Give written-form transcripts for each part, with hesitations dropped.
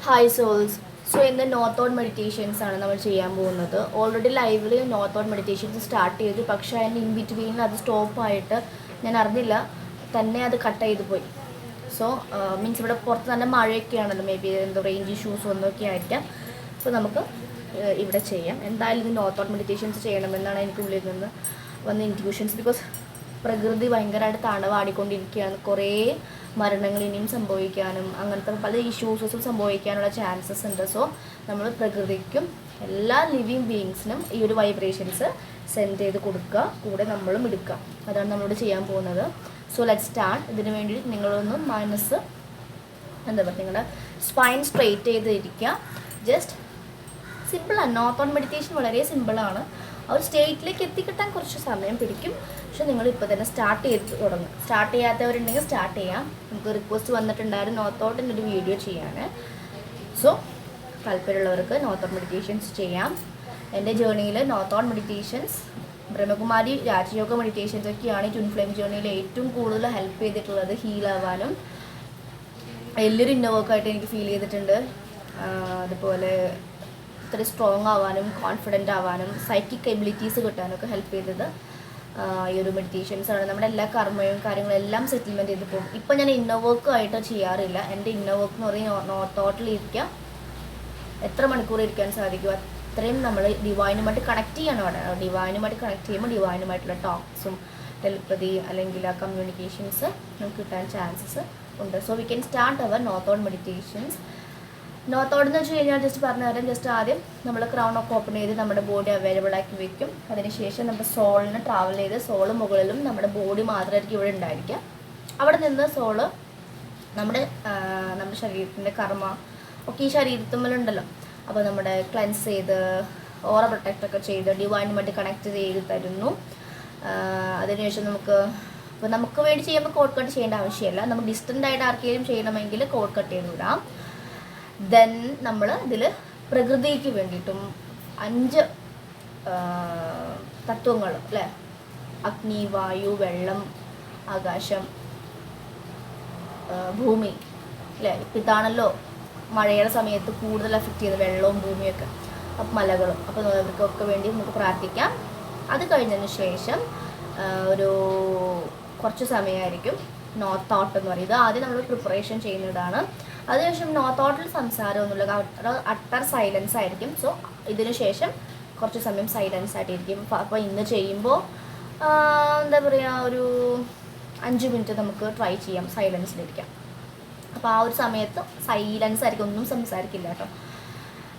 Hi souls. So ഇന്ന് north meditations ആണ് നമ്മൾ ചെയ്യാൻ പോകുന്നത്. ഓൾറെഡി ലൈവിൽ നോർത്ത് മെഡിറ്റേഷൻസ് സ്റ്റാർട്ട് ചെയ്തു, പക്ഷേ അതിൻ്റെ ഇൻ ബിറ്റ്വീനിൽ അത് സ്റ്റോപ്പായിട്ട് ഞാൻ അറിഞ്ഞില്ല, തന്നെ അത് കട്ട് ചെയ്ത് പോയി. സോ മീൻസ് ഇവിടെ പുറത്ത് നല്ല മഴയൊക്കെയാണല്ലോ, മേ ബി എന്തോ റേഞ്ച് ഇഷ്യൂസ് ഒന്നൊക്കെ ആയിരിക്കാം. സോ നമുക്ക് ഇവിടെ ചെയ്യാം. എന്തായാലും ഇത് നോർത്ത് മെഡിറ്റേഷൻസ് ചെയ്യണമെന്നാണ് എനിക്ക് ഉള്ളിൽ നിന്ന് വന്ന ഇൻറ്റ്യൂഷൻസ്. ബിക്കോസ് പ്രകൃതി ഭയങ്കരമായിട്ട് തണവാടിക്കൊണ്ടിരിക്കുകയാണ്. കുറേ മരണങ്ങൾ ഇനിയും സംഭവിക്കാനും അങ്ങനത്തെ പല ഇഷ്യൂസും സംഭവിക്കാനുള്ള ചാൻസസ് ഉണ്ട്. സോ നമ്മൾ പ്രകൃതിക്കും എല്ലാ ലിവിങ് ബീയിങ്സിനും ഈ ഒരു വൈബ്രേഷൻസ് സെൻഡ് ചെയ്ത് കൊടുക്കുക, കൂടെ നമ്മളും എടുക്കുക. അതാണ് നമ്മളോട് ചെയ്യാൻ പോകുന്നത്. So let start. ഇതിന് വേണ്ടി നിങ്ങളൊന്ന് മനസ്സ് എന്താ പറയുക, നിങ്ങളുടെ സ്പൈൻ സ്ട്രെയിറ്റ് ചെയ്തിരിക്കുക. ജസ്റ്റ് സിമ്പിളാണ്. നോർത്ത് മെഡിറ്റേഷൻ വളരെ സിമ്പിളാണ്. ആ ഒരു സ്റ്റേറ്റിലേക്ക് എത്തിക്കിട്ടാൻ കുറച്ച് സമയം പിടിക്കും. പക്ഷെ നിങ്ങൾ ഇപ്പോൾ തന്നെ സ്റ്റാർട്ട് ചെയ്ത് തുടങ്ങും. സ്റ്റാർട്ട് ചെയ്യാത്തവരുണ്ടെങ്കിൽ സ്റ്റാർട്ട് ചെയ്യാം. നമുക്ക് റിക്വസ്റ്റ് വന്നിട്ടുണ്ടായിരുന്നു നോർത്ത് ഒരു വീഡിയോ ചെയ്യാൻ. സോ താല്പര്യമുള്ളവർക്ക് നോർത്ത് മെഡിറ്റേഷൻസ് ചെയ്യാം. എൻ്റെ ജേർണിയിൽ north meditations, Brahma Kumari Raja Yoga meditations ഒക്കെയാണ് ട്വിൻ ഫ്ലെയിം ജേർണിയിൽ ഏറ്റവും കൂടുതൽ ഹെൽപ്പ് ചെയ്തിട്ടുള്ളത് ഹീലാവാനും. വലിയൊരു ഇന്നർ വർക്കായിട്ട് എനിക്ക് ഫീൽ ചെയ്തിട്ടുണ്ട്. അതുപോലെ ഇത്ര സ്ട്രോങ് ആവാനും കോൺഫിഡൻ്റ് ആവാനും സൈക്കിക് എബിലിറ്റീസ് കിട്ടാനൊക്കെ ഹെൽപ്പ് ചെയ്തത് ഈ ഒരു മെഡിറ്റേഷൻസാണ്. നമ്മുടെ എല്ലാ കർമ്മയും കാര്യങ്ങളെല്ലാം സെറ്റിൽമെൻറ്റ് ചെയ്ത് പോകും. ഇപ്പം ഞാൻ ഇന്നർ വർക്കായിട്ട് ചെയ്യാറില്ല. എൻ്റെ ഇന്നർ വർക്ക് എന്ന് പറയുന്നത് തോട്ടിലിരിക്കുക, എത്ര മണിക്കൂർ ഇരിക്കാൻ സാധിക്കും അത്രയും നമ്മൾ ഡിവൈനുമായിട്ട് കണക്ട് ചെയ്യണം. അവിടെ ഡിവൈനുമായിട്ട് കണക്ട് ചെയ്യുമ്പോൾ ഡിവൈനുമായിട്ടുള്ള ടോക്സും ടെലിപ്പതി അല്ലെങ്കിൽ ആ കമ്മ്യൂണിക്കേഷൻസ് നമുക്ക് കിട്ടാൻ ചാൻസസ് ഉണ്ട്. So we can start our north meditations. നോർത്തോടെന്ന് വെച്ച് കഴിഞ്ഞാൽ ജസ്റ്റ് പറഞ്ഞു തരാം. ജസ്റ്റ് ആദ്യം നമ്മൾ ക്രൗൺ ഒക്കെ ഓപ്പൺ ചെയ്ത് നമ്മുടെ ബോഡി അവൈലബിൾ ആക്കി വെക്കും. അതിനുശേഷം നമ്മുടെ സോളിന് ട്രാവൽ ചെയ്ത് സോള് മുകളിലും നമ്മുടെ ബോഡി മാത്രമായിരിക്കും ഇവിടെ ഉണ്ടായിരിക്കുക. അവിടെ നിന്ന് സോള് നമ്മുടെ ശരീരത്തിൻ്റെ കർമ്മ ഒക്കെ ഈ ശരീരത്തുമ്മലുണ്ടല്ലോ. അപ്പോൾ നമ്മുടെ ക്ലെൻസ് ചെയ്ത് ഓറ പ്രൊട്ടക്റ്റൊക്കെ ചെയ്ത് ഡിവൈനുമായിട്ട് കണക്ട് ചെയ്ത് തരുന്നു. അതിനുശേഷം നമുക്ക് വേണ്ടി ചെയ്യുമ്പോൾ കോഡ് കട്ട് ചെയ്യേണ്ട ആവശ്യമില്ല. നമുക്ക് ഡിസ്റ്റൻ്റ് ആയിട്ട് ആർക്കെങ്കിലും ചെയ്യണമെങ്കിൽ കോഡ് കട്ട് ചെയ്ത് വിടാം. ദെൻ നമ്മൾ ഇതിൽ പ്രകൃതിക്ക് വേണ്ടിയിട്ടും 5 തത്വങ്ങൾ അല്ലേ, അഗ്നി, വായു, വെള്ളം, ആകാശം, ഭൂമി അല്ലേ. ഇതാണല്ലോ മഴയുടെ സമയത്ത് കൂടുതൽ എഫക്റ്റ് ചെയ്യുന്നത്, വെള്ളവും ഭൂമിയൊക്കെ, അപ്പം മലകളും. അപ്പോൾ അവർക്കൊക്കെ വേണ്ടി നമുക്ക് പ്രാർത്ഥിക്കാം. അത് കഴിഞ്ഞതിന് ശേഷം ഒരു കുറച്ച് സമയമായിരിക്കും നോർത്ത് തോട്ട് എന്ന് പറയുന്നത്. ആദ്യം നമ്മൾ പ്രിപ്പറേഷൻ ചെയ്യുന്നതാണ്. അതിനുശേഷം നോർത്ത് തോട്ടിൽ സംസാരമൊന്നുമില്ല, അട്ടർ സൈലൻസ് ആയിരിക്കും. സോ ഇതിനു ശേഷം കുറച്ച് സമയം സൈലൻസ് ആയിട്ടിരിക്കും. അപ്പോൾ ഇന്ന് ചെയ്യുമ്പോൾ എന്താ പറയുക, ഒരു 5 മിനിറ്റ് നമുക്ക് ട്രൈ ചെയ്യാം സൈലൻസിലിരിക്കാം. അപ്പോൾ ആ ഒരു സമയത്ത് സൈലൻസ് ആയിരിക്കും, ഒന്നും സംസാരിക്കില്ല കേട്ടോ.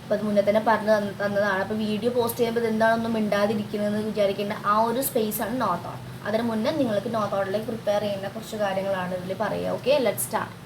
അപ്പോൾ അത് മുന്നേ തന്നെ പറഞ്ഞു തന്നതാണ്. അപ്പോൾ വീഡിയോ പോസ്റ്റ് ചെയ്യുമ്പോൾ എന്താണൊന്നും മിണ്ടാതിരിക്കുന്നതെന്ന് വിചാരിക്കേണ്ട ആ ഒരു സ്പേസാണ് നോർത്ത് തോട്ട്. അതിന് മുന്നേ നിങ്ങൾക്ക് നോർത്ത് തോട്ടിലേക്ക് പ്രിപ്പയർ ചെയ്യുന്ന കുറച്ച് കാര്യങ്ങളാണ് ഇതിൽ പറയുക. Okay, let's start.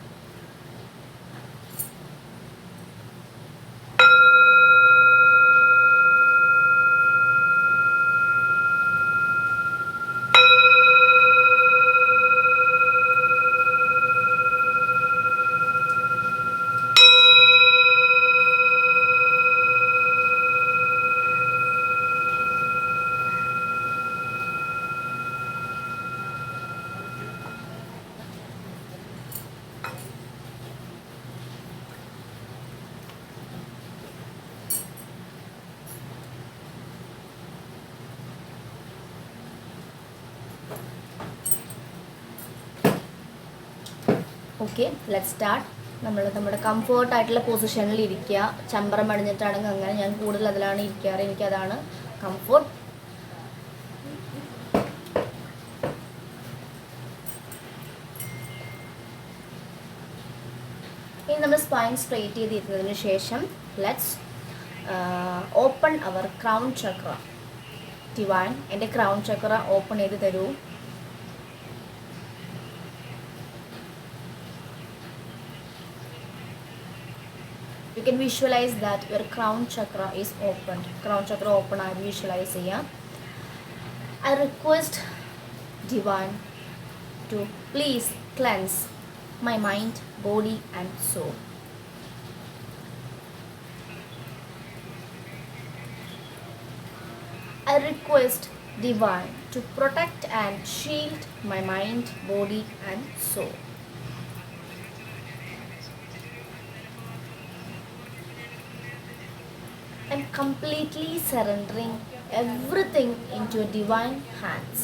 Okay, let start. നമ്മുടെ കംഫേർട്ടായിട്ടുള്ള പൊസിഷനിൽ ഇരിക്കുക. ചമ്പരം പണിഞ്ഞിട്ടാണെങ്കിൽ അങ്ങനെ, ഞാൻ കൂടുതൽ അതിലാണ് ഇരിക്കാറ്, എനിക്കതാണ് കംഫോർട്ട്. ഇനി നമ്മൾ സ്പൈൻ സ്ട്രെയിറ്റ് ചെയ്തിരുന്നതിന് ശേഷം let's open our crown chakra. Divine, എൻ്റെ ക്രൗൺ ചക്ര ഓപ്പൺ ചെയ്ത് തരൂ. You can visualize that your crown chakra is opened. Crown chakra open ആയി visualize ചെയ്യാം. I request divine to please cleanse my mind, body and soul. I request divine to protect and shield my mind, body and soul. I'm completely surrendering everything into your divine hands.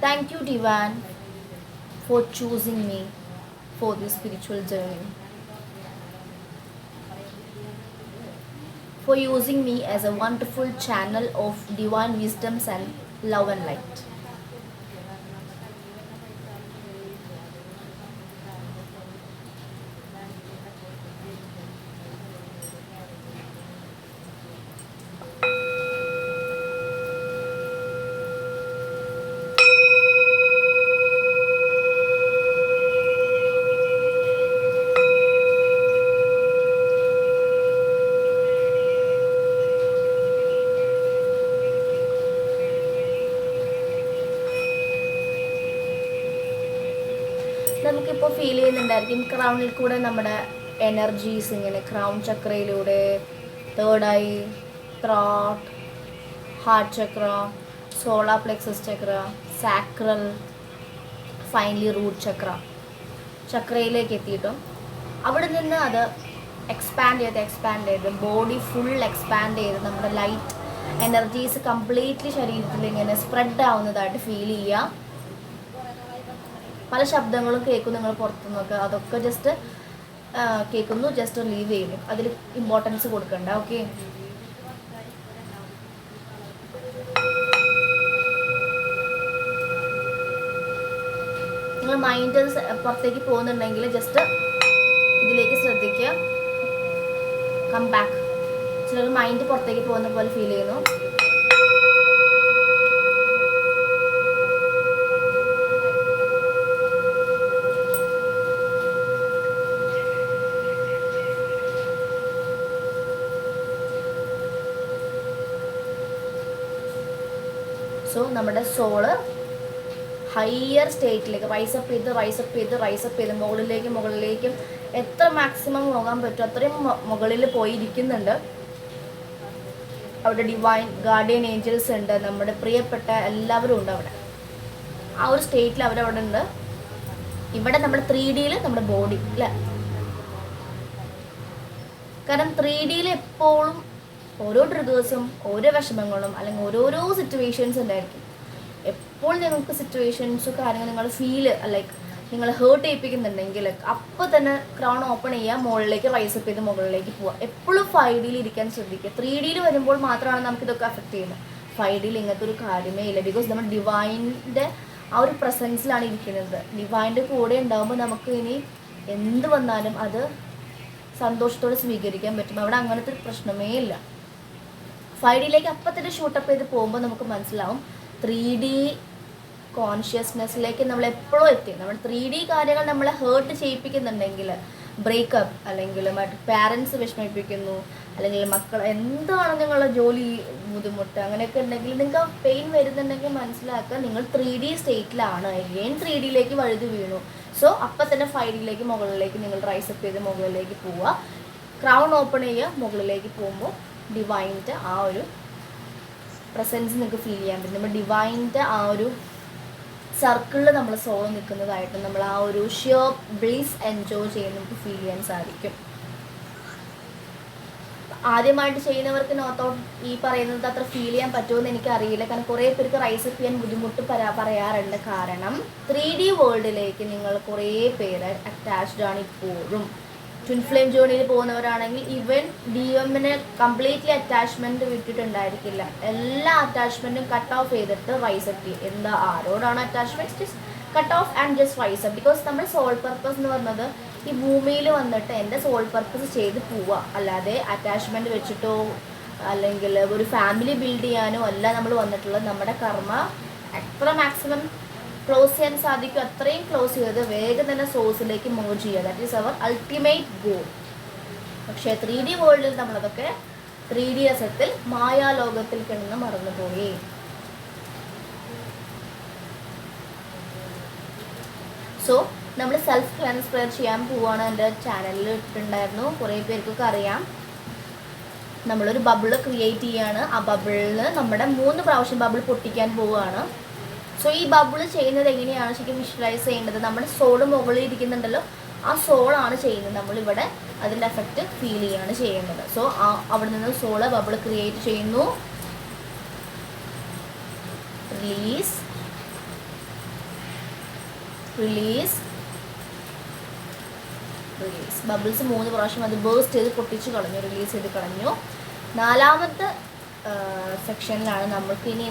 Thank you, Divine, for choosing me for this spiritual journey, for using me as a wonderful channel of divine wisdoms and love and light. നമുക്കിപ്പോൾ feel ചെയ്യുന്നുണ്ടായിരിക്കും ക്രൗണിൽ കൂടെ നമ്മുടെ energies ഇങ്ങനെ crown ചക്രയിലൂടെ third eye, throat, heart chakra, solar plexus chakra, sacral, finally root ചക്രയിലേക്ക് എത്തിയിട്ടും അവിടെ നിന്ന് അത് എക്സ്പാൻഡ് ചെയ്ത് ബോഡി ഫുൾ എക്സ്പാൻഡ് ചെയ്ത് നമ്മുടെ ലൈറ്റ് എനർജീസ് കംപ്ലീറ്റ്ലി ശരീരത്തിൽ ഇങ്ങനെ സ്പ്രെഡ് ആവുന്നതായിട്ട് ഫീൽ ചെയ്യുക. പല ശബ്ദങ്ങളും കേൾക്കും നിങ്ങൾ പുറത്തുനിന്നൊക്കെ, അതൊക്കെ ജസ്റ്റ് കേൾക്കുന്നു, ജസ്റ്റ് ലീവ് ചെയ്യുന്നു, അതിൽ ഇമ്പോർട്ടൻസ് കൊടുക്കണ്ട. ഓക്കെ, നിങ്ങൾ മൈൻഡ് പുറത്തേക്ക് പോകുന്നുണ്ടെങ്കിൽ ജസ്റ്റ് ഇതിലേക്ക് ശ്രദ്ധിക്കുക. Come back. ചിലർ മൈൻഡ് പുറത്തേക്ക് പോകുന്ന പോലെ ഫീൽ ചെയ്യുന്നു. സോ നമ്മുടെ സോള് ഹയർ സ്റ്റേറ്റിലേക്ക് റൈസപ്പ് ചെയ്ത് മുകളിലേക്കും എത്ര മാക്സിമം പോകാൻ പറ്റും അത്രയും മുകളിൽ പോയിരിക്കുന്നുണ്ട്. അവിടെ ഡിവൈൻ ഗാർഡിയൻ ഏഞ്ചൽസ് ഉണ്ട്, നമ്മുടെ പ്രിയപ്പെട്ട എല്ലാവരും ഉണ്ട് അവിടെ. ആ ഒരു സ്റ്റേറ്റിൽ അവരവിടെ ഉണ്ട്. ഇവിടെ നമ്മുടെ 3Dയിൽ നമ്മുടെ ബോഡി അല്ലേ, കാരണം 3Dയിൽ എപ്പോഴും ഓരോ ട്രിഗേഴ്സും ഓരോ വിഷമങ്ങളും അല്ലെങ്കിൽ ഓരോരോ സിറ്റുവേഷൻസ് ഉണ്ടായിരിക്കും. എപ്പോൾ നിങ്ങൾക്ക് സിറ്റുവേഷൻസും കാര്യങ്ങൾ നിങ്ങൾ ഫീല് ലൈക്ക് നിങ്ങൾ ഹേർട്ട് ചെയ്യിപ്പിക്കുന്നുണ്ടെങ്കിൽ അപ്പോൾ തന്നെ ക്രൗൺ ഓപ്പൺ ചെയ്യുക, മുകളിലേക്ക് റൈസപ്പ് ചെയ്ത് മുകളിലേക്ക് പോവുക. എപ്പോഴും 5Dയിൽ ഇരിക്കാൻ ശ്രദ്ധിക്കുക. 3Dയിൽ വരുമ്പോൾ മാത്രമാണ് നമുക്കിതൊക്കെ അഫക്റ്റ് ചെയ്യുന്നത്. 5Dയിൽ ഇങ്ങനത്തെ ഒരു കാര്യമേ ഇല്ല. ബിക്കോസ് നമ്മൾ ഡിവൈൻ്റെ ആ ഒരു പ്രസൻസിലാണ് ഇരിക്കുന്നത്. ഡിവൈൻ്റെ കൂടെ ഉണ്ടാകുമ്പോൾ നമുക്ക് ഇനി എന്ത് വന്നാലും അത് സന്തോഷത്തോടെ സ്വീകരിക്കാൻ പറ്റും. അവിടെ അങ്ങനത്തെ ഒരു പ്രശ്നമേ ഇല്ല. 5Dയിലേക്ക് അപ്പം തന്നെ ഷൂട്ടപ്പ് ചെയ്ത് പോകുമ്പോൾ നമുക്ക് മനസ്സിലാവും 3D കോൺഷ്യസ്നെസ്സിലേക്ക് നമ്മൾ എപ്പോഴും എത്തി. നമ്മൾ 3D കാര്യങ്ങൾ നമ്മളെ ഹേർട്ട് ചെയ്യിപ്പിക്കുന്നുണ്ടെങ്കിൽ, ബ്രേക്കപ്പ് അല്ലെങ്കിൽ മറ്റ് പാരൻസ് വിഷമിപ്പിക്കുന്നു, അല്ലെങ്കിൽ മക്കൾ എന്താണ് നിങ്ങളുടെ ജോലി ബുദ്ധിമുട്ട് അങ്ങനെയൊക്കെ ഉണ്ടെങ്കിൽ നിങ്ങൾക്ക് പെയിൻ വരുന്നുണ്ടെങ്കിൽ മനസ്സിലാക്കുക നിങ്ങൾ 3D സ്റ്റേറ്റിലാണ്. എഗെയിൻ 3Dയിലേക്ക് വഴുതി വീണു. സോ അപ്പം തന്നെ 5Dയിലേക്ക് മുകളിലേക്ക് നിങ്ങൾ റൈസപ്പ് ചെയ്ത് മുകളിലേക്ക് പോവുക. ക്രൗൺ ഓപ്പൺ ചെയ്യുക. മുകളിലേക്ക് പോകുമ്പോൾ ഡിവൈൻ്റെ ആ ഒരു പ്രസൻസ് നിങ്ങൾക്ക് ഫീൽ ചെയ്യാൻ പറ്റും. നമ്മൾ ഡിവൈൻ്റെ ആ ഒരു സർക്കിളിൽ നമ്മൾ സോൾ നിൽക്കുന്നതായിട്ട് നമ്മൾ ആ ഒരു ഷ്യൂർ ബ്ലീസ് എൻജോയ് ചെയ്യുന്ന നമുക്ക് ഫീൽ ചെയ്യാൻ സാധിക്കും. ആദ്യമായിട്ട് ചെയ്യുന്നവർക്ക് നോത്തോട്ട് ഈ പറയുന്നത് അത്ര ഫീൽ ചെയ്യാൻ പറ്റുമെന്ന് എനിക്കറിയില്ല. കാരണം കുറേ പേർക്ക് റൈസപ്പ് ചെയ്യാൻ ബുദ്ധിമുട്ട് പറയാറുണ്ട്. കാരണം 3D വേൾഡിലേക്ക് നിങ്ങൾ കുറേ പേര് അറ്റാച്ച്ഡ് ആണ് ഇപ്പോഴും. ട്വിൻ ഫ്ലെയിം ജേർണിയിൽ പോകുന്നവരാണെങ്കിൽ ഈവൻ DM-ന് കംപ്ലീറ്റ്ലി അറ്റാച്ച്മെൻറ്റ് വിട്ടിട്ടുണ്ടായിരിക്കില്ല. എല്ലാ അറ്റാച്ച്മെൻറ്റും കട്ട് ഓഫ് ചെയ്തിട്ട് റൈസപ്പ് ചെയ്യും. എന്താ ആരോടാണ് attachment, just cut off and just rise up. Because നമ്മുടെ സോൾ പർപ്പസ് എന്ന് പറഞ്ഞത് ഈ ഭൂമിയിൽ വന്നിട്ട് എൻ്റെ സോൾ പർപ്പസ് ചെയ്ത് പോവുക, അല്ലാതെ അറ്റാച്ച്മെൻറ്റ് വെച്ചിട്ടോ അല്ലെങ്കിൽ ഒരു ഫാമിലി ബിൽഡ് ചെയ്യാനോ അല്ല നമ്മൾ വന്നിട്ടുള്ളത്. നമ്മുടെ കർമ്മ എത്ര മാക്സിമം ക്ലോസ് ചെയ്യാൻ സാധിക്കും അത്രയും ക്ലോസ് ചെയ്ത് വേഗം തന്നെ സോഴ്സിലേക്ക് മൂവ് ചെയ്യുക. That is our ultimate goal. പക്ഷേ 3D വേൾഡിൽ നമ്മളതൊക്കെ 3D രസത്തിൽ മായാലോകത്തിൽ കിടന്ന് മറന്നുപോയി. സോ നമ്മൾ സെൽഫ് ക്ലെൻസ് പ്രയർ ചെയ്യാൻ പോവുകയാണ്. എൻ്റെ ചാനലിൽ ഇട്ടിട്ടുണ്ടായിരുന്നു, കുറേ പേർക്കൊക്കെ അറിയാം. നമ്മളൊരു ബബിൾ ക്രിയേറ്റ് ചെയ്യുകയാണ്. ആ ബബിളിൽ നമ്മുടെ 3 പ്രാവശ്യം ബബിൾ പൊട്ടിക്കാൻ പോവുകയാണ്. സോ ഈ ബബിൾ ചെയ്യുന്നത് എങ്ങനെയാണ് ശരിക്കും വിഷ്വലൈസ് ചെയ്യേണ്ടത്? നമ്മുടെ സോള് മുകളിൽ ഇരിക്കുന്നുണ്ടല്ലോ, ആ സോളാണ് ചെയ്യുന്നത്. നമ്മളിവിടെ അതിൻ്റെ എഫക്റ്റ് ഫീൽ ചെയ്യുകയാണ് ചെയ്യുന്നത്. സോ അവിടെ നിന്ന് സോള് ബബിൾ ക്രിയേറ്റ് ചെയ്യുന്നു, റിലീസ് റിലീസ് റിലീസ്. ബബിൾസ് 3 പ്രാവശ്യം അത് ബേസ്റ്റ് ചെയ്ത് പൊട്ടിച്ച് കളഞ്ഞു, റിലീസ് ചെയ്ത് കളഞ്ഞു. 4ാമത്തെ സെക്ഷനിലാണ്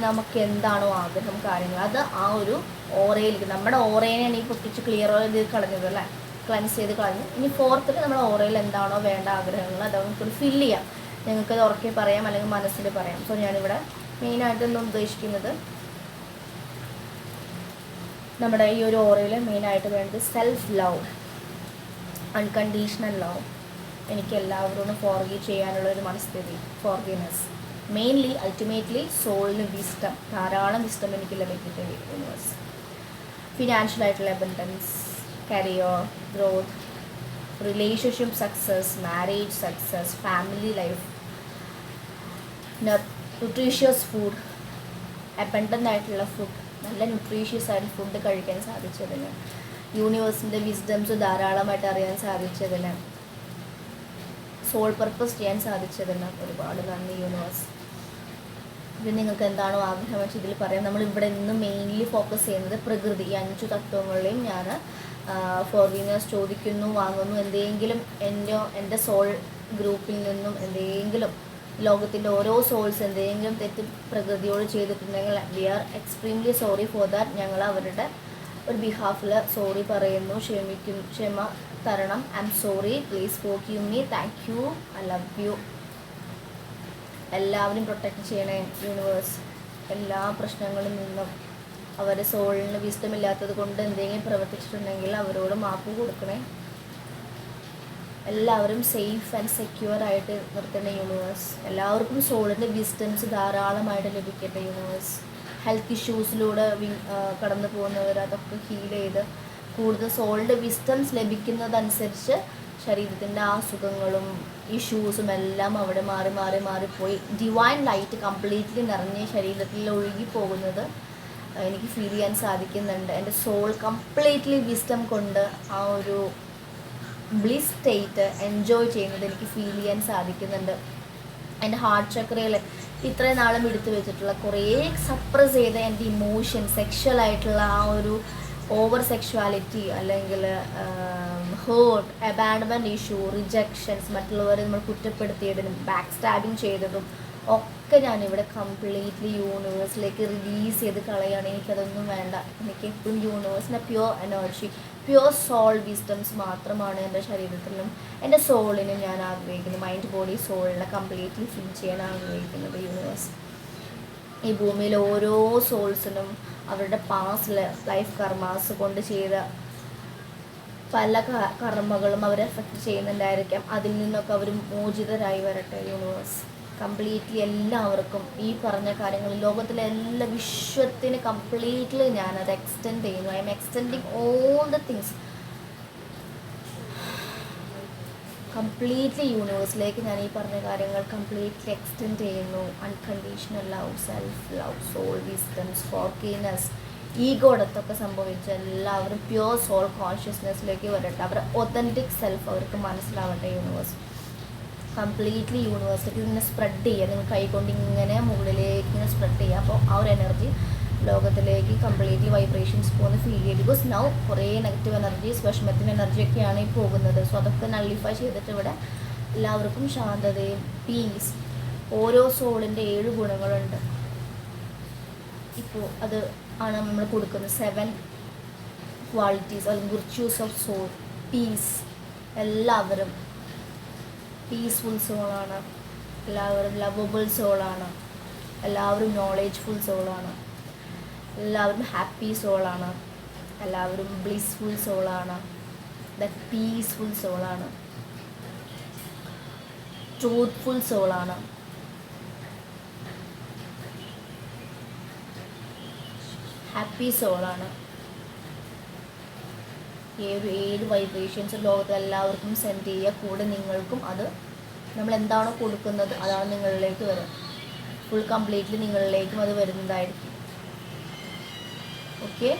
നമുക്ക് എന്താണോ ആഗ്രഹം കാര്യങ്ങൾ അത് ആ ഒരു ഓറയിലേക്ക്, നമ്മുടെ ഓറേനെയാണ് ഈ പൊട്ടിച്ച് ക്ലിയർ ചെയ്ത് കളഞ്ഞത് അല്ലേ, ക്ലൻസ് ചെയ്ത് കളഞ്ഞു. ഇനി 4th നമ്മുടെ ഓറയിൽ എന്താണോ വേണ്ട ആഗ്രഹങ്ങൾ അത് നമുക്കൊരു ഫില്ല് ചെയ്യാം. നിങ്ങൾക്കത് ഉറക്കെ പറയാം അല്ലെങ്കിൽ മനസ്സിൽ പറയാം. സോ ഞാനിവിടെ മെയിനായിട്ട് എന്താ ഉദ്ദേശിക്കുന്നത്, നമ്മുടെ ഈ ഒരു ഓറയിൽ മെയിനായിട്ട് വേണ്ടത് സെൽഫ് ലവ്, അൺകണ്ടീഷണൽ ലവ്. എനിക്ക് എല്ലാവരോടും ഫോർഗീവ് ചെയ്യാനുള്ള ഒരു മനസ്ഥിതി, ഫോർഗീവ്നെസ്. മെയിൻലി അൾട്ടിമേറ്റ്ലി സോളിന് വിസ്റ്റം, ധാരാളം വിസ്റ്റം എനിക്ക് ലഭിക്കട്ടെ യൂണിവേഴ്സ്. ഫിനാൻഷ്യൽ ആയിട്ടുള്ള abundance, career growth, relationship success, marriage success, family life, nutritious food, abundant ആയിട്ടുള്ള ഫുഡ്, നല്ല ന്യൂട്രീഷ്യസ് ആയിട്ട് ഫുഡ് കഴിക്കാൻ സാധിച്ചതിന്, യൂണിവേഴ്സിൻ്റെ വിസ്ഡംസ് ധാരാളമായിട്ട് അറിയാൻ സാധിച്ചതിന്, സോൾ പർപ്പസ് ചെയ്യാൻ സാധിച്ചതിന് ഒരുപാട് നന്ദി യൂണിവേഴ്സ്. ഇത് നിങ്ങൾക്ക് എന്താണോ ആഗ്രഹം വെച്ച് ഇതിൽ പറയാം. നമ്മളിവിടെ നിന്ന് മെയിൻലി ഫോക്കസ് ചെയ്യുന്നത് പ്രകൃതി, ഈ 5 തത്വങ്ങളെയും ഞാൻ ഫോർഗീവ്നെസ് ചോദിക്കുന്നു, വാങ്ങുന്നു. എന്തെങ്കിലും എൻ്റെ സോൾ ഗ്രൂപ്പിൽ നിന്നും എന്തെങ്കിലും ലോകത്തിൻ്റെ ഓരോ സോൾസ് എന്തെങ്കിലും തെറ്റ് പ്രകൃതിയോട് ചെയ്തിട്ടുണ്ടെങ്കിൽ we are extremely sorry for that. ഞങ്ങൾ അവരുടെ ഒരു ബിഹാഫിൽ സോറി പറയുന്നു, ക്ഷമ തരണം. I am sorry, please forgive me, thank you, I love you. എല്ലാവരും പ്രൊട്ടക്റ്റ് ചെയ്യണേ യൂണിവേഴ്സ്. എല്ലാ പ്രശ്നങ്ങളിൽ നിന്നും അവരുടെ സോളിന് വിസ്ഡം ഇല്ലാത്തത് കൊണ്ട് എന്തെങ്കിലും പ്രവർത്തിച്ചിട്ടുണ്ടെങ്കിൽ അവരോട് മാപ്പ് കൊടുക്കണേ. എല്ലാവരും സേഫ് ആൻഡ് സെക്യൂർ ആയിട്ട് നിർത്തണേ യൂണിവേഴ്സ്. എല്ലാവർക്കും സോളിൻ്റെ വിസ്ഡംസ് ധാരാളമായിട്ട് ലഭിക്കട്ടെ യൂണിവേഴ്സ്. ഹെൽത്ത് ഇഷ്യൂസിലൂടെ കടന്നു പോകുന്നവർ അതൊക്കെ ഹീൽ ചെയ്ത് കൂടുതൽ സോളിൻ്റെ വിസ്ഡംസ് ലഭിക്കുന്നതനുസരിച്ച് ശരീരത്തിൻ്റെ അസുഖങ്ങളും ഇഷ്യൂസും എല്ലാം അവിടെ മാറിപ്പോയി ഡിവൈൻ ലൈറ്റ് കംപ്ലീറ്റ്ലി നിറഞ്ഞ് ശരീരത്തിൽ ഒഴുകി പോകുന്നത് എനിക്ക് ഫീൽ ചെയ്യാൻ സാധിക്കുന്നുണ്ട്. എൻ്റെ സോൾ കംപ്ലീറ്റ്ലി വിസ്ഡം കൊണ്ട് ആ ഒരു ബ്ലിസ് സ്റ്റേറ്റ് എൻജോയ് ചെയ്യുന്നത് എനിക്ക് ഫീൽ ചെയ്യാൻ സാധിക്കുന്നുണ്ട്. എൻ്റെ ഹാർട്ട് ചക്രയിൽ ഇത്രയും നാളും എടുത്തു വെച്ചിട്ടുള്ള കുറേ സപ്രസ് ചെയ്ത എൻ്റെ ഇമോഷൻ, സെക്ഷലായിട്ടുള്ള ആ ഒരു ഓവർ സെക്ഷുവാലിറ്റി അല്ലെങ്കിൽ ഹേർട്ട്, അബാൻഡൻമെൻറ്റ് ഇഷ്യൂ, റിജക്ഷൻസ്, മറ്റുള്ളവരെ നമ്മൾ കുറ്റപ്പെടുത്തിയതിനും ബാക്ക് സ്റ്റാബിങ് ചെയ്തതും ഒക്കെ ഞാനിവിടെ കംപ്ലീറ്റ്ലി യൂണിവേഴ്സിലേക്ക് റിലീസ് ചെയ്ത് കളയാണ്. എനിക്കതൊന്നും വേണ്ട. എനിക്ക് എപ്പോഴും യൂണിവേഴ്സിൻ്റെ pure energy, pure soul wisdoms മാത്രമാണ് എൻ്റെ ശരീരത്തിലും എൻ്റെ സോളിനും ഞാൻ ആഗ്രഹിക്കുന്നത്. മൈൻഡ് ബോഡി സോളിനെ കംപ്ലീറ്റ്ലി ഫിൽ ചെയ്യാൻ ആഗ്രഹിക്കുന്നത് യൂണിവേഴ്സ്. ഈ ഭൂമിയിലെ ഓരോ സോൾസിനും അവരുടെ പാസ്റ്റ് ലൈഫ് കർമാസ് കൊണ്ട് ചെയ്ത പല കർമ്മകളും അവരെ എഫക്റ്റ് ചെയ്യുന്നുണ്ടായിരിക്കാം. അതിൽ നിന്നൊക്കെ അവർ മോചിതരായി വരട്ടെ യൂണിവേഴ്സ്. കംപ്ലീറ്റ്ലി എല്ലാവർക്കും ഈ പറഞ്ഞ കാര്യങ്ങൾ ലോകത്തിലെ എല്ലാ വിശ്വത്തിന് കംപ്ലീറ്റ്ലി ഞാനത് എക്സ്റ്റെൻഡ് ചെയ്യുന്നു. I am extending all the things completely യൂണിവേഴ്സിലേക്ക് ഞാൻ ഈ പറഞ്ഞ കാര്യങ്ങൾ കംപ്ലീറ്റ്ലി എക്സ്റ്റെൻഡ് ചെയ്യുന്നു. Unconditional love, self love, soul wisdoms, forgiveness, ഈഗോടത്തൊക്കെ സംഭവിച്ച എല്ലാവരും പ്യുവർ സോൾ കോൺഷ്യസ്നെസ്സിലേക്ക് വരട്ടെ. അവരുടെ ഒതൻറ്റിക് സെൽഫ് അവർക്ക് മനസ്സിലാവട്ടെ യൂണിവേഴ്സ്. കംപ്ലീറ്റ്ലി യൂണിവേഴ്സിലേക്ക് ഇങ്ങനെ സ്പ്രെഡ് ചെയ്യുക. നിങ്ങൾ കൈകൊണ്ട് ഇങ്ങനെ മുകളിലേക്ക് ഇങ്ങനെ സ്പ്രെഡ് ചെയ്യുക. അപ്പോൾ ആ ഒരു എനർജി ലോകത്തിലേക്ക് കംപ്ലീറ്റ്ലി വൈബ്രേഷൻസ് പോകുന്ന ഫീൽ ചെയ്യുക. ബിക്കോസ് നൗ കുറേ നെഗറ്റീവ് എനർജീസ്, വിഷമത്തിൻ്റെ എനർജിയൊക്കെയാണ് ഈ പോകുന്നത്. സോ അതൊക്കെ നള്ളിഫൈ ചെയ്തിട്ട് ഇവിടെ എല്ലാവർക്കും ശാന്തതയും പീസ്. ഓരോ സോളിൻ്റെ 7 ഗുണങ്ങളുണ്ട്. ഇപ്പോൾ അത് ആണ് നമ്മൾ കൊടുക്കുന്നത് 7 ക്വാളിറ്റീസ് അല്ലെങ്കിൽ വിർച്യൂസ് ഓഫ് സോൾ. പീസ്, എല്ലാവരും പീസ്ഫുൾ സോളാണ്, എല്ലാവരും ലവബിൾ സോളാണ്, എല്ലാവരും നോളേജ്ഫുൾ സോളാണ്, എല്ലാവരും ഹാപ്പി സോളാണ്, എല്ലാവരും ബ്ലിസ്ഫുൾ സോളാണ്, പീസ്ഫുൾ സോളാണ്, ട്രൂത്ത്ഫുൾ സോളാണ്, ഹാപ്പി സോളാണ്. ഏത് വൈബ്രേഷൻസ് ലോകത്ത് എല്ലാവർക്കും സെൻഡ് ചെയ്യുക. കൂടെ നിങ്ങൾക്കും അത് നമ്മൾ എന്താണോ കൊടുക്കുന്നത് അതാണ് നിങ്ങളിലേക്ക് വരിക. ഫുൾ കംപ്ലീറ്റ്ലി നിങ്ങളിലേക്കും അത് വരുന്നതായിരിക്കും. ഓക്കെ,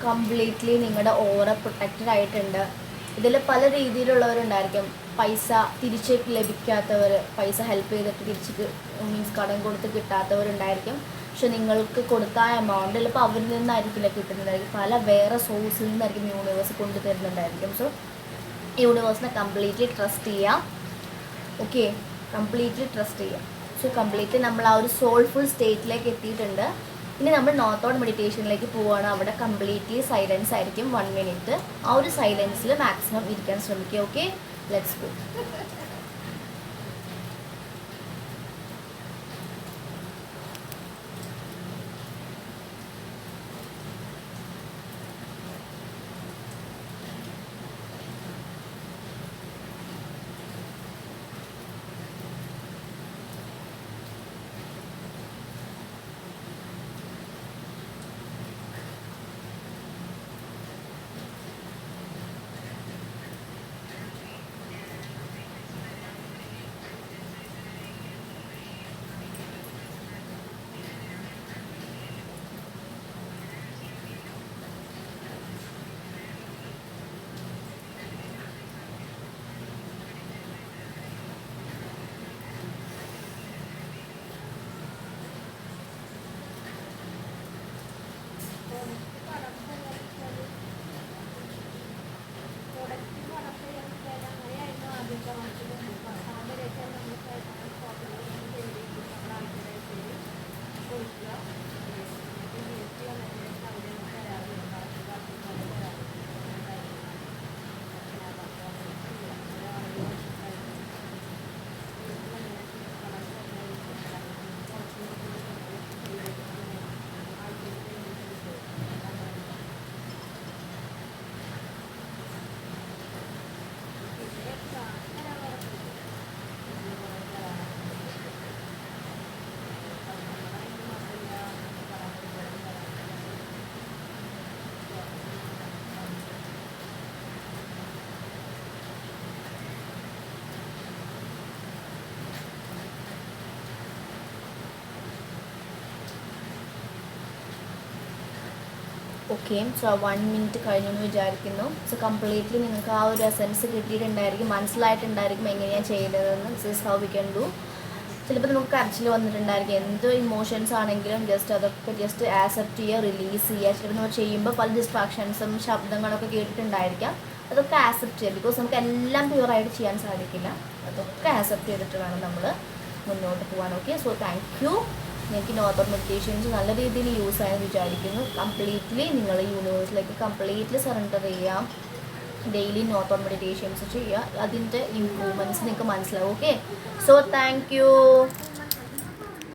കംപ്ലീറ്റ്ലി നിങ്ങളുടെ ഓറ പ്രൊട്ടക്റ്റഡ് ആയിട്ടുണ്ട്. ഇതിൽ പല രീതിയിലുള്ളവരുണ്ടായിരിക്കും. പൈസ തിരിച്ച് ലഭിക്കാത്തവർ, പൈസ ഹെൽപ്പ് ചെയ്തിട്ട് തിരിച്ച് മീൻസ് കടം കൊടുത്ത് കിട്ടാത്തവരുണ്ടായിരിക്കും. പക്ഷെ നിങ്ങൾക്ക് കൊടുത്ത ആ എമൗണ്ട് ചിലപ്പോൾ അവരിൽ നിന്നായിരിക്കില്ല കിട്ടുന്നുണ്ടായിരിക്കും, പല വേറെ സോഴ്സിൽ നിന്നായിരിക്കും യൂണിവേഴ്സ് കൊണ്ടുതരുന്നുണ്ടായിരിക്കും. സോ യൂണിവേഴ്സിനെ കംപ്ലീറ്റ്ലി ട്രസ്റ്റ് ചെയ്യാം. ഓക്കെ, കംപ്ലീറ്റ്ലി ട്രസ്റ്റ് ചെയ്യാം. സോ കംപ്ലീറ്റ്ലി നമ്മൾ ആ ഒരു സോൾഫുൾ സ്റ്റേറ്റിലേക്ക് എത്തിയിട്ടുണ്ട്. ഇനി നമ്മൾ നോർത്ത് ഔട്ട് മെഡിറ്റേഷനിലേക്ക് പോവുകയാണ്. അവിടെ കംപ്ലീറ്റ്ലി സൈലൻസ് ആയിരിക്കും 1 മിനിറ്റ്. ആ ഒരു സൈലൻസിൽ മാക്സിമം ഇരിക്കാൻ ശ്രമിക്കുക. Okay, let's go. Okay, so 1 minute കഴിഞ്ഞു എന്ന് വിചാരിക്കുന്നു. സോ കംപ്ലീറ്റ്ലി നിങ്ങൾക്ക് ആ ഒരു എസൻസ് കിട്ടിയിട്ടുണ്ടായിരിക്കും, മനസ്സിലായിട്ടുണ്ടായിരിക്കും എങ്ങനെയാണ് ചെയ്യേണ്ടതെന്ന്. This is how we can do. ചിലപ്പോൾ നമുക്ക് കരച്ചിൽ വന്നിട്ടുണ്ടായിരിക്കും. എന്ത് ഇമോഷൻസ് ആണെങ്കിലും ജസ്റ്റ് അതൊക്കെ ജസ്റ്റ് ആക്സെപ്റ്റ് ചെയ്യുക, റിലീസ് ചെയ്യുക. ചിലപ്പോൾ നമ്മൾ ചെയ്യുമ്പോൾ പല ഡിസ്ട്രാക്ഷൻസും ശബ്ദങ്ങളൊക്കെ കേട്ടിട്ടുണ്ടായിരിക്കാം. അതൊക്കെ ആക്സെപ്റ്റ് ചെയ്യുക. ബിക്കോസ് നമുക്ക് എല്ലാം പ്യുവറായിട്ട് ചെയ്യാൻ സാധിക്കില്ല. അതൊക്കെ ആക്സെപ്റ്റ് ചെയ്തിട്ട് വേണം നമ്മൾ മുന്നോട്ട് പോകാൻ. Okay, so thank you. എനിക്ക് നോർത്ത് ഔട്ട് മെഡിറ്റേഷൻസ് നല്ല രീതിയിൽ യൂസ് ആയെന്ന് വിചാരിക്കുന്നു. കംപ്ലീറ്റ്ലി നിങ്ങൾ യൂണിവേഴ്സിലേക്ക് കംപ്ലീറ്റ്ലി സറണ്ടർ ചെയ്യാം. ഡെയിലി നോർത്ത് ഔട്ട് മെഡിറ്റേഷൻസ് ചെയ്യുക. അതിൻ്റെ ഇമ്പ്രൂവ്മെൻറ്റ്സ് നിങ്ങൾക്ക് മനസ്സിലാവും. Okay, so thank you.